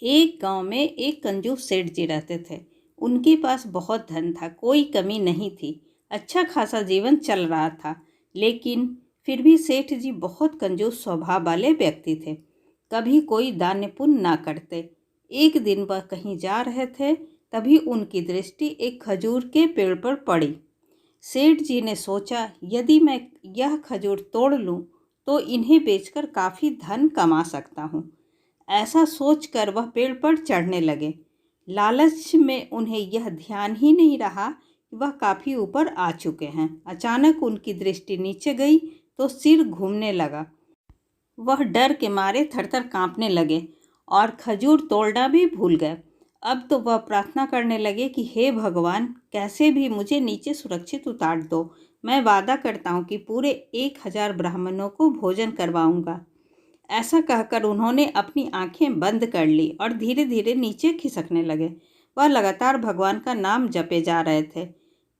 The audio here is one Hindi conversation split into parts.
एक गांव में एक कंजूस सेठ जी रहते थे। उनके पास बहुत धन था, कोई कमी नहीं थी। अच्छा खासा जीवन चल रहा था। लेकिन फिर भी सेठ जी बहुत कंजूस स्वभाव वाले व्यक्ति थे। कभी कोई दान पुण्य ना करते। एक दिन वह कहीं जा रहे थे, तभी उनकी दृष्टि एक खजूर के पेड़ पर पड़ी। सेठ जी ने सोचा, यदि मैं यह खजूर तोड़ लूं, तो इन्हें बेचकर काफ़ी धन कमा सकता हूँ। ऐसा सोचकर वह पेड़ पर चढ़ने लगे। लालच में उन्हें यह ध्यान ही नहीं रहा कि वह काफ़ी ऊपर आ चुके हैं। अचानक उनकी दृष्टि नीचे गई तो सिर घूमने लगा। वह डर के मारे थरथर कांपने लगे और खजूर तोड़ना भी भूल गए। अब तो वह प्रार्थना करने लगे कि हे भगवान, कैसे भी मुझे नीचे सुरक्षित उतार दो। मैं वादा करता हूँ कि पूरे 1000 ब्राह्मणों को भोजन करवाऊंगा। ऐसा कहकर उन्होंने अपनी आंखें बंद कर ली और धीरे धीरे नीचे खिसकने लगे। वह लगातार भगवान का नाम जपे जा रहे थे।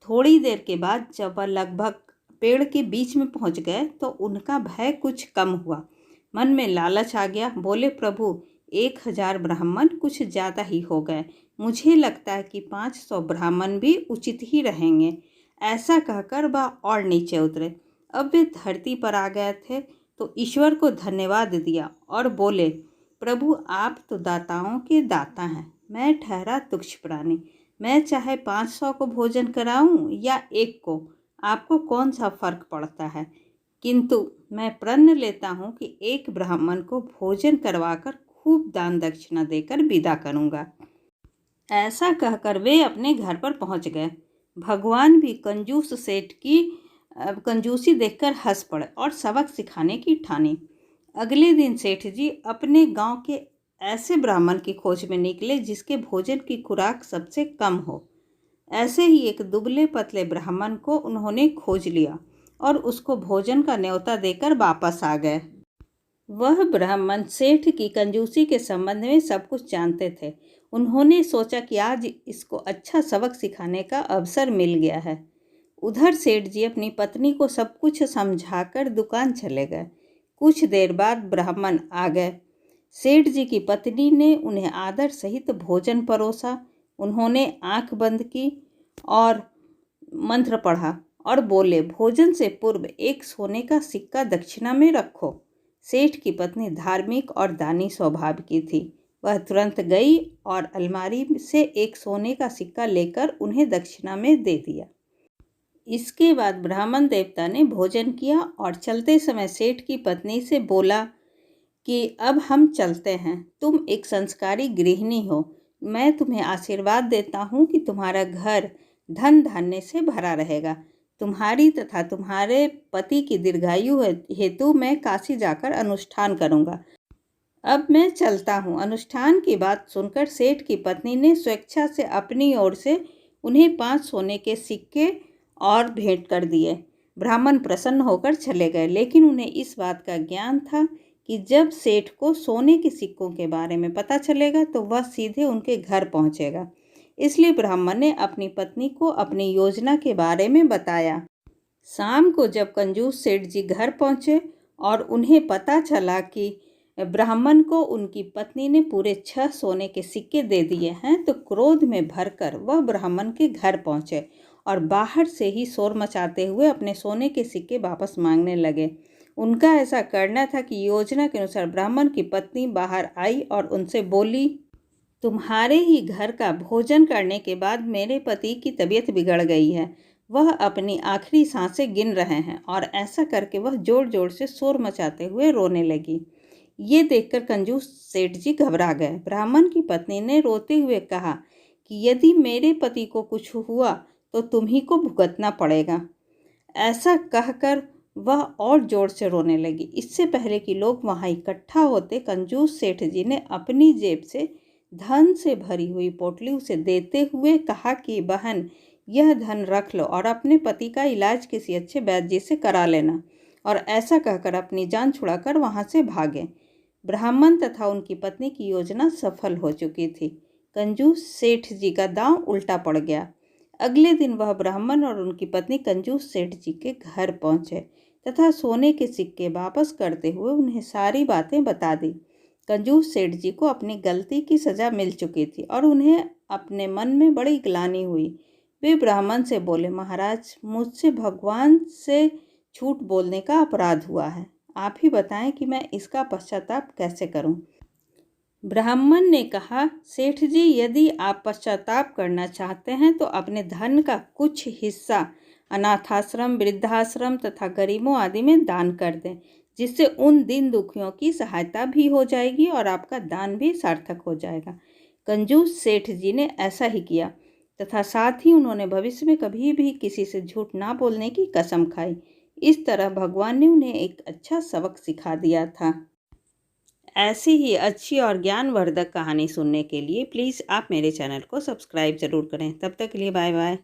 थोड़ी देर के बाद जब वह लगभग पेड़ के बीच में पहुंच गए तो उनका भय कुछ कम हुआ। मन में लालच आ गया। बोले, प्रभु, 1000 ब्राह्मण कुछ ज़्यादा ही हो गए। मुझे लगता है कि 500 ब्राह्मण भी उचित ही रहेंगे। ऐसा कहकर वह और नीचे उतरे। अब वे धरती पर आ गए थे तो ईश्वर को धन्यवाद दिया और बोले, प्रभु, आप तो दाताओं के दाता हैं। मैं ठहरा तुच्छ प्राणी। मैं चाहे 500 को भोजन कराऊं या एक को, आपको कौन सा फर्क पड़ता है। किंतु मैं प्रण लेता हूं कि एक ब्राह्मण को भोजन करवाकर खूब दान दक्षिणा देकर विदा करूंगा। ऐसा कहकर वे अपने घर पर पहुंच गए। भगवान भी कंजूस सेठ की कंजूसी देखकर हंस पड़े और सबक सिखाने की ठानी। अगले दिन सेठ जी अपने गांव के ऐसे ब्राह्मण की खोज में निकले जिसके भोजन की खुराक सबसे कम हो। ऐसे ही एक दुबले पतले ब्राह्मण को उन्होंने खोज लिया और उसको भोजन का न्योता देकर वापस आ गए। वह ब्राह्मण सेठ की कंजूसी के संबंध में सब कुछ जानते थे। उन्होंने सोचा कि आज इसको अच्छा सबक सिखाने का अवसर मिल गया है। उधर सेठ जी अपनी पत्नी को सब कुछ समझाकर दुकान चले गए। कुछ देर बाद ब्राह्मण आ गए। सेठ जी की पत्नी ने उन्हें आदर सहित भोजन परोसा। उन्होंने आंख बंद की और मंत्र पढ़ा और बोले, भोजन से पूर्व एक सोने का सिक्का दक्षिणा में रखो। सेठ की पत्नी धार्मिक और दानी स्वभाव की थी। वह तुरंत गई और अलमारी से एक सोने का सिक्का लेकर उन्हें दक्षिणा में दे दिया। इसके बाद ब्राह्मण देवता ने भोजन किया और चलते समय सेठ की पत्नी से बोला कि अब हम चलते हैं। तुम एक संस्कारी गृहिणी हो। मैं तुम्हें आशीर्वाद देता हूँ कि तुम्हारा घर धन धान्य से भरा रहेगा। तुम्हारी तथा तुम्हारे पति की दीर्घायु हेतु मैं काशी जाकर अनुष्ठान करूँगा। अब मैं चलता हूँ। अनुष्ठान की बात सुनकर सेठ की पत्नी ने स्वेच्छा से अपनी ओर से उन्हें 5 सोने के सिक्के और भेंट कर दिए। ब्राह्मण प्रसन्न होकर चले गए, लेकिन उन्हें इस बात का ज्ञान था कि जब सेठ को सोने के सिक्कों के बारे में पता चलेगा तो वह सीधे उनके घर पहुंचेगा। इसलिए ब्राह्मण ने अपनी पत्नी को अपनी योजना के बारे में बताया। शाम को जब कंजूस सेठ जी घर पहुंचे और उन्हें पता चला कि ब्राह्मण को उनकी पत्नी ने पूरे 6 सोने के सिक्के दे दिए हैं, तो क्रोध में भरकर वह ब्राह्मण के घर पहुंचे और बाहर से ही शोर मचाते हुए अपने सोने के सिक्के वापस मांगने लगे। उनका ऐसा करना था कि योजना के अनुसार ब्राह्मण की पत्नी बाहर आई और उनसे बोली, तुम्हारे ही घर का भोजन करने के बाद मेरे पति की तबीयत बिगड़ गई है। वह अपनी आखिरी सांसें गिन रहे हैं। और ऐसा करके वह जोर जोर से शोर मचाते हुए रोने लगी। ये देखकर कंजूस सेठ जी घबरा गए। ब्राह्मण की पत्नी ने रोते हुए कहा कि यदि मेरे पति को कुछ हुआ तो तुम्ही को भुगतना पड़ेगा। ऐसा कहकर वह और जोर से रोने लगी। इससे पहले कि लोग वहां इकट्ठा होते, कंजूस सेठ जी ने अपनी जेब से धन से भरी हुई पोटली उसे देते हुए कहा कि बहन, यह धन रख लो और अपने पति का इलाज किसी अच्छे वैद्य जी से करा लेना। और ऐसा कहकर अपनी जान छुड़ाकर वहां से भागे। ब्राह्मण तथा उनकी पत्नी की योजना सफल हो चुकी थी। कंजूस सेठ जी का दांव उल्टा पड़ गया। अगले दिन वह ब्राह्मण और उनकी पत्नी कंजूस सेठ जी के घर पहुंचे तथा सोने के सिक्के वापस करते हुए उन्हें सारी बातें बता दी। कंजूस सेठ जी को अपनी गलती की सज़ा मिल चुकी थी और उन्हें अपने मन में बड़ी ग्लानि हुई। वे ब्राह्मण से बोले, महाराज, मुझसे भगवान से झूठ बोलने का अपराध हुआ है। आप ही बताएं कि मैं इसका पश्चाताप कैसे करूं। ब्राह्मण ने कहा, सेठ जी, यदि आप पश्चाताप करना चाहते हैं तो अपने धन का कुछ हिस्सा अनाथाश्रम, वृद्धाश्रम तथा गरीबों आदि में दान कर दें, जिससे उन दीन दुखियों की सहायता भी हो जाएगी और आपका दान भी सार्थक हो जाएगा। कंजूस सेठ जी ने ऐसा ही किया तथा साथ ही उन्होंने भविष्य में कभी भी किसी से झूठ ना बोलने की कसम खाई। इस तरह भगवान ने उन्हें एक अच्छा सबक सिखा दिया था। ऐसी ही अच्छी और ज्ञानवर्धक कहानी सुनने के लिए प्लीज़ आप मेरे चैनल को सब्सक्राइब ज़रूर करें। तब तक के लिए बाय बाय।